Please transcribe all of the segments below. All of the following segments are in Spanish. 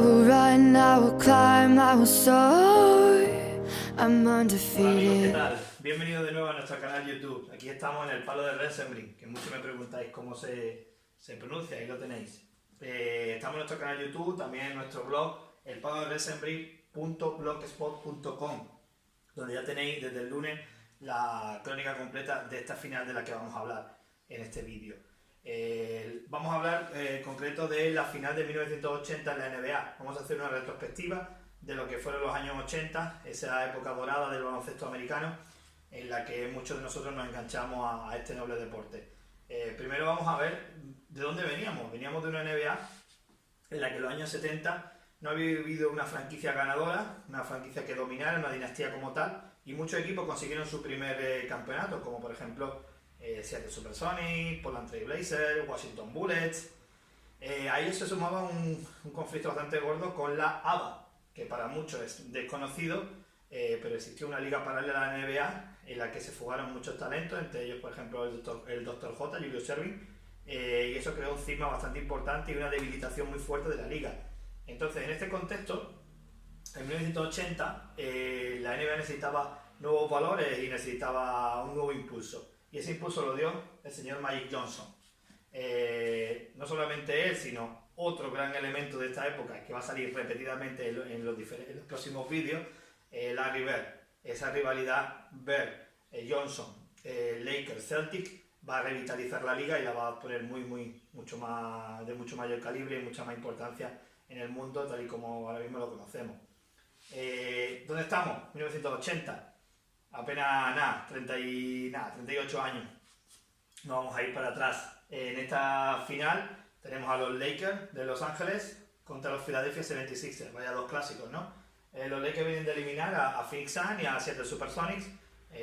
will run, I will climb, I will soar. I'm Hola amigos, ¿qué undefeated. tal? Bienvenidos de nuevo a nuestro canal YouTube. Aquí estamos en el palo de Resenbrin, que muchos me preguntáis cómo se pronuncia, ahí lo tenéis. Estamos en nuestro canal YouTube, también en nuestro blog, elpaloderesenbrin.blogspot.com, donde ya tenéis desde el lunes la crónica completa de esta final de la que vamos a hablar en este vídeo. Vamos a hablar en concreto de la final de 1980 en la NBA. Vamos a hacer una retrospectiva de lo que fueron los años 80, esa época dorada del baloncesto americano, en la que muchos de nosotros nos enganchamos a este noble deporte. Primero vamos a ver de dónde veníamos. Veníamos de una NBA en la que en los años 70 no había habido una franquicia ganadora, una franquicia que dominara, una dinastía como tal, y muchos equipos consiguieron su primer campeonato, como por ejemplo Seattle Supersonics, Portland Trail Blazers, Washington Bullets. A ellos se sumaba un conflicto bastante gordo con la ABA, que para muchos es desconocido, pero existió una liga paralela a la NBA en la que se fugaron muchos talentos, entre ellos por ejemplo el Dr. J, Julius Erving, y eso creó un cisma bastante importante y una debilitación muy fuerte de la liga. Entonces, en este contexto, en 1980 la NBA necesitaba nuevos valores y necesitaba un nuevo impulso, y ese impulso lo dio el señor Magic Johnson. No solamente él, sino otro gran elemento de esta época que va a salir repetidamente en los próximos vídeos, Larry Bird. Esa rivalidad Bird-Johnson, Lakers-Celtic, va a revitalizar la liga y la va a poner mucho mayor calibre y mucha más importancia en el mundo tal y como ahora mismo lo conocemos. ¿Dónde estamos? 1980. Apenas 38 años. No vamos a ir para atrás. En esta final tenemos a los Lakers de Los Ángeles contra los Philadelphia 76ers. Vaya dos clásicos, ¿no? Los Lakers vienen de eliminar a Phoenix Suns y a Seattle Supersonics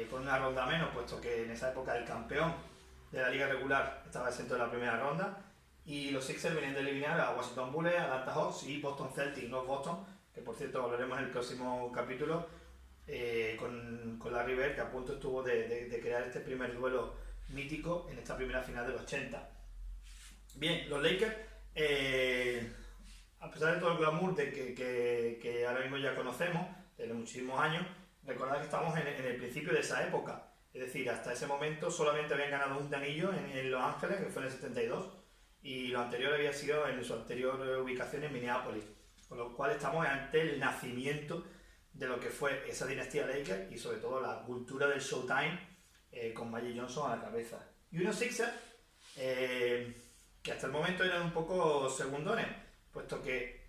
con una ronda menos, puesto que en esa época el campeón de la liga regular estaba exento de la primera ronda. Y los Sixers vienen de eliminar a Washington Bullets, Atlanta Hawks y Boston Celtics, no Boston, que por cierto hablaremos en el próximo capítulo con Larry Bird, que a punto estuvo de crear este primer duelo mítico en esta primera final del 80. Bien, los Lakers, a pesar de todo el glamour que ahora mismo ya conocemos, desde muchísimos años, recordad que estamos en el principio de esa época. Es decir, hasta ese momento solamente habían ganado un anillo en Los Ángeles, que fue en el 72, y lo anterior había sido en su anterior ubicación en Minneapolis. Con lo cual estamos ante el nacimiento de lo que fue esa dinastía Lakers y sobre todo la cultura del Showtime, con Magic Johnson a la cabeza. Y unos Sixers que hasta el momento eran un poco segundones, puesto que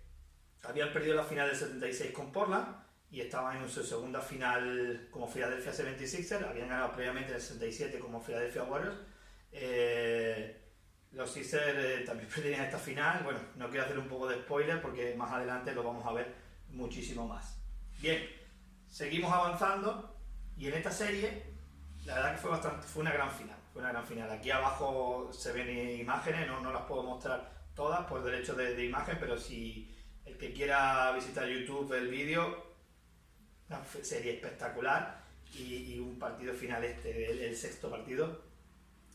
habían perdido la final del 76 con Portland y estaban en su segunda final como Philadelphia 76ers, habían ganado previamente en el 67 como Philadelphia Warriors. Los Sixers también perdieron esta final. Bueno, no quiero hacer un poco de spoiler porque más adelante lo vamos a ver muchísimo más. Bien, seguimos avanzando y en esta serie la verdad que fue una gran final. Fue una gran final. Aquí abajo se ven imágenes, no las puedo mostrar todas por derecho de imagen, pero si el que quiera visitar YouTube el vídeo, una serie espectacular y un partido final el sexto partido,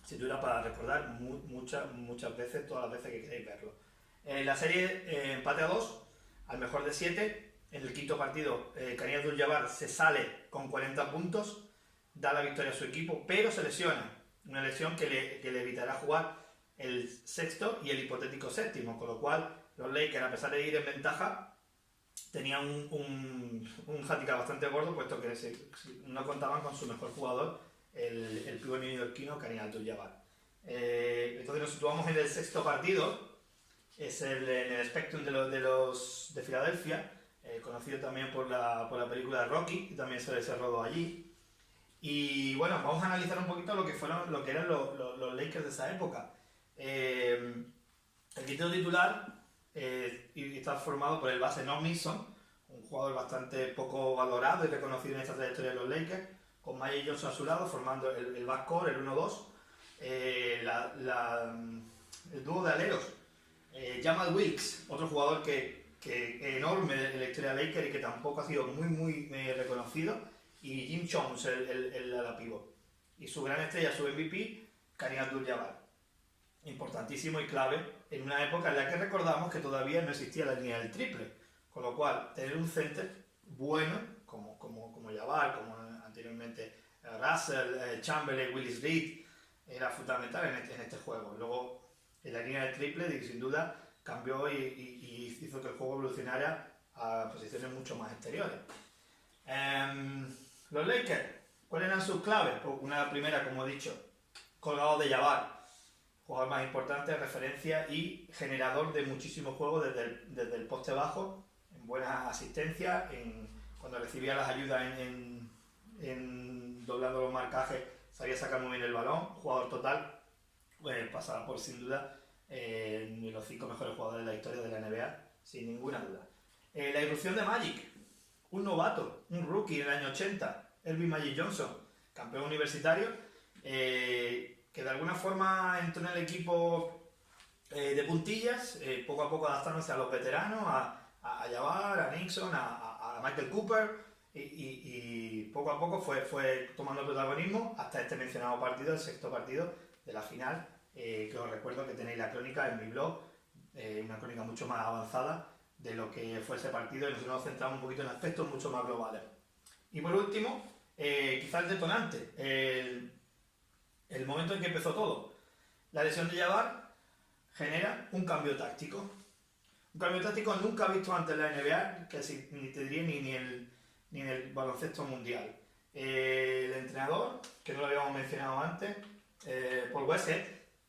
sin duda para recordar muchas veces, todas las veces que queréis verlo. La serie empate a 2, al mejor de 7. En el quinto partido, Kareem Abdul-Jabbar se sale con 40 puntos, da la victoria a su equipo, pero se lesiona. Una lesión que le evitará jugar el sexto y el hipotético séptimo, con lo cual los Lakers, a pesar de ir en ventaja, tenían un handicap bastante gordo, puesto que no contaban con su mejor jugador, el pívot neoyorquino Kareem Abdul-Jabbar. Entonces nos situamos en el sexto partido, es en el Spectrum de Filadelfia, conocido también por la película de Rocky, y también se rodó allí. Y bueno, vamos a analizar un poquito lo que eran los Lakers de esa época. El quinteto titular está formado por el base Norm Nixon, un jugador bastante poco valorado y reconocido en esta trayectoria de los Lakers, con Magic Johnson a su lado, formando el backcourt, el 1-2, el dúo de aleros, Jamal Wilkes, otro jugador que enorme en la historia de Lakers y que tampoco ha sido muy reconocido, y Jim Jones, el ala pívot. Y su gran estrella, su MVP, Kareem Abdul-Jabbar. Importantísimo y clave en una época en la que recordamos que todavía no existía la línea del triple. Con lo cual, tener un center bueno, como Jabbar, como anteriormente Russell, Chamberlain, Willis Reed, era fundamental en este juego. Luego, en la línea de triple, sin duda, cambió y hizo que el juego evolucionara a posiciones mucho más exteriores. Los Lakers, ¿cuáles eran sus claves? Pues una primera, como he dicho, colgado de Jabbar, jugador más importante, referencia y generador de muchísimos juegos desde el poste bajo, en buenas asistencias, cuando recibía las ayudas en doblando los marcajes, sabía sacar muy bien el balón, jugador total, pasaba por sin duda de los 5 mejores jugadores de la historia de la NBA, sin ninguna duda. La irrupción de Magic, un novato, un rookie en el año 80, Earvin Magic Johnson, campeón universitario, que de alguna forma entró en el equipo de puntillas, poco a poco adaptándose a los veteranos, a Jabbar, a Nixon, a Michael Cooper, y poco a poco fue tomando protagonismo hasta este mencionado partido, el sexto partido de la final, que os recuerdo que tenéis la crónica en mi blog, una crónica mucho más avanzada de lo que fue ese partido, y nosotros nos centramos un poquito en aspectos mucho más globales. Y por último, quizás el detonante, el momento en que empezó todo. La lesión de Jabbar genera un cambio táctico. Un cambio táctico nunca visto antes en la NBA, que ni te diría ni en el baloncesto mundial. El entrenador, que no lo habíamos mencionado antes, Paul Westhead,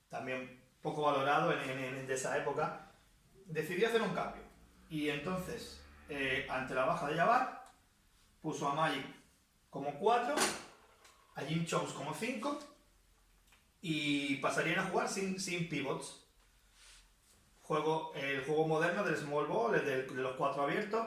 también poco valorado de esa época, decidió hacer un cambio. Y entonces, ante la baja de Jabbar, puso a Magic como 4, a Jim Jones como 5, y pasarían a jugar sin pivots. El juego moderno del small ball, de los 4 abiertos.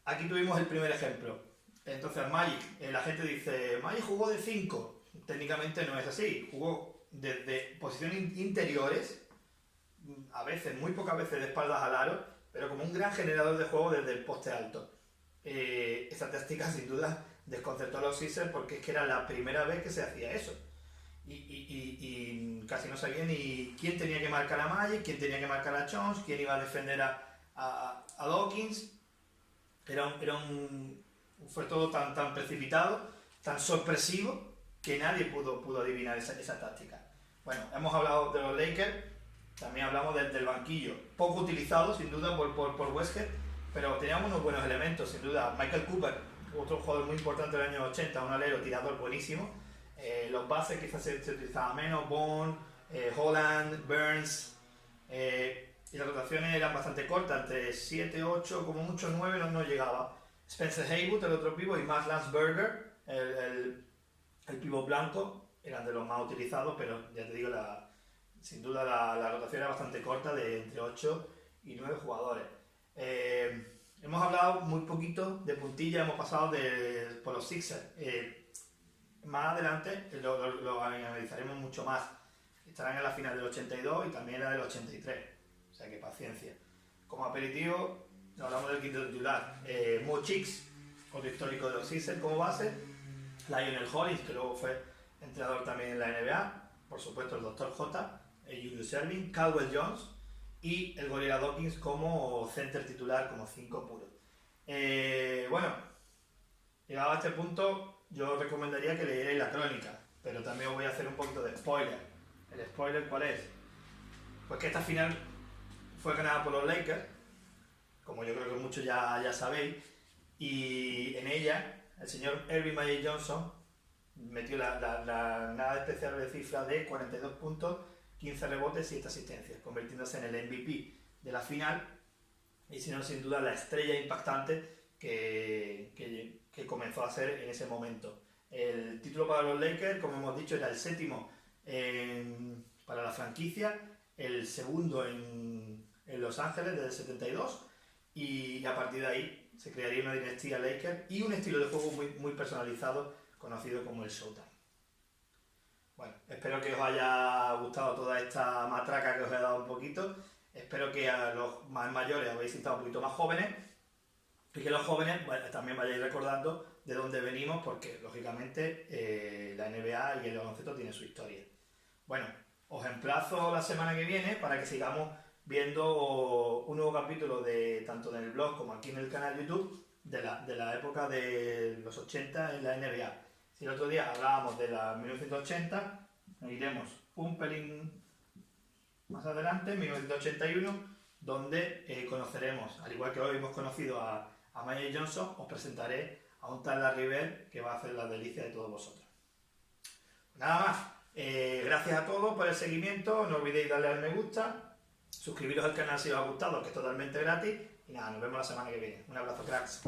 Aquí tuvimos el primer ejemplo. Entonces Magic, la gente dice, Magic jugó de 5. Técnicamente no es así. Jugó desde posiciones interiores, a veces, muy pocas veces de espaldas al aro, pero como un gran generador de juego desde el poste alto. Esa táctica sin duda desconcertó a los Sixers porque es que era la primera vez que se hacía eso. Y casi no sabía ni quién tenía que marcar a Magic, quién tenía que marcar a Jones, quién iba a defender a Dawkins. Fue todo tan precipitado, tan sorpresivo, que nadie pudo adivinar esa táctica. Bueno, hemos hablado de los Lakers, también hablamos del banquillo, poco utilizado sin duda por Westhead, pero teníamos unos buenos elementos, sin duda. Michael Cooper, otro jugador muy importante del año 80, un alero tirador buenísimo. Los bases quizás se utilizaba menos, Bond, Holland, Burns, y las rotaciones eran bastante cortas, entre 7, 8, como mucho 9 no llegaba. Spencer Haywood, el otro pivot, y Matt Landsberger, el pivot blanco, eran de los más utilizados, pero ya te digo, sin duda la rotación era bastante corta, de entre 8 y 9 jugadores. Hemos hablado muy poquito de puntilla, hemos pasado por los Sixers. Más adelante lo analizaremos mucho más. Estarán en la final del 82 y también en la del 83. O sea que paciencia. Como aperitivo, hablamos del quinto titular. Mo Cheeks, otro histórico de los Sixers como base. Lionel Hollins, que luego fue entrenador también en la NBA. Por supuesto, el Dr. J, Julius Erving, Caldwell Jones y el Gorilla Dawkins como center titular, como 5 puros. Bueno, llegado a este punto, yo recomendaría que leyerais la crónica, pero también os voy a hacer un poquito de spoiler. ¿El spoiler cuál es? Pues que esta final fue ganada por los Lakers, como yo creo que muchos ya sabéis, y en ella el señor Earvin Magic Johnson metió la nada especial de cifra de 42 puntos, 15 rebotes y 7 asistencias, convirtiéndose en el MVP de la final y siendo sin duda la estrella impactante que comenzó a ser en ese momento. El título para los Lakers, como hemos dicho, era el 7º para la franquicia, el segundo en Los Ángeles desde el 72, y a partir de ahí se crearía una dinastía Lakers y un estilo de juego muy personalizado conocido como el Showtime. Bueno, espero que os haya gustado toda esta matraca que os he dado un poquito. Espero que a los más mayores habéis estado un poquito más jóvenes y que los jóvenes también vayáis recordando de dónde venimos, porque lógicamente la NBA y el baloncesto tienen su historia. Bueno, os emplazo la semana que viene para que sigamos viendo un nuevo capítulo de tanto en el blog como aquí en el canal YouTube de la época de los 80 en la NBA. Si el otro día hablábamos de la 1980, iremos un pelín más adelante, en 1981, donde conoceremos, al igual que hoy hemos conocido a Magic Johnson, os presentaré a un tal Larry Bird que va a hacer la delicia de todos vosotros. Nada más, gracias a todos por el seguimiento, no olvidéis darle al me gusta, suscribiros al canal si os ha gustado, que es totalmente gratis, y nada, nos vemos la semana que viene. Un abrazo, cracks.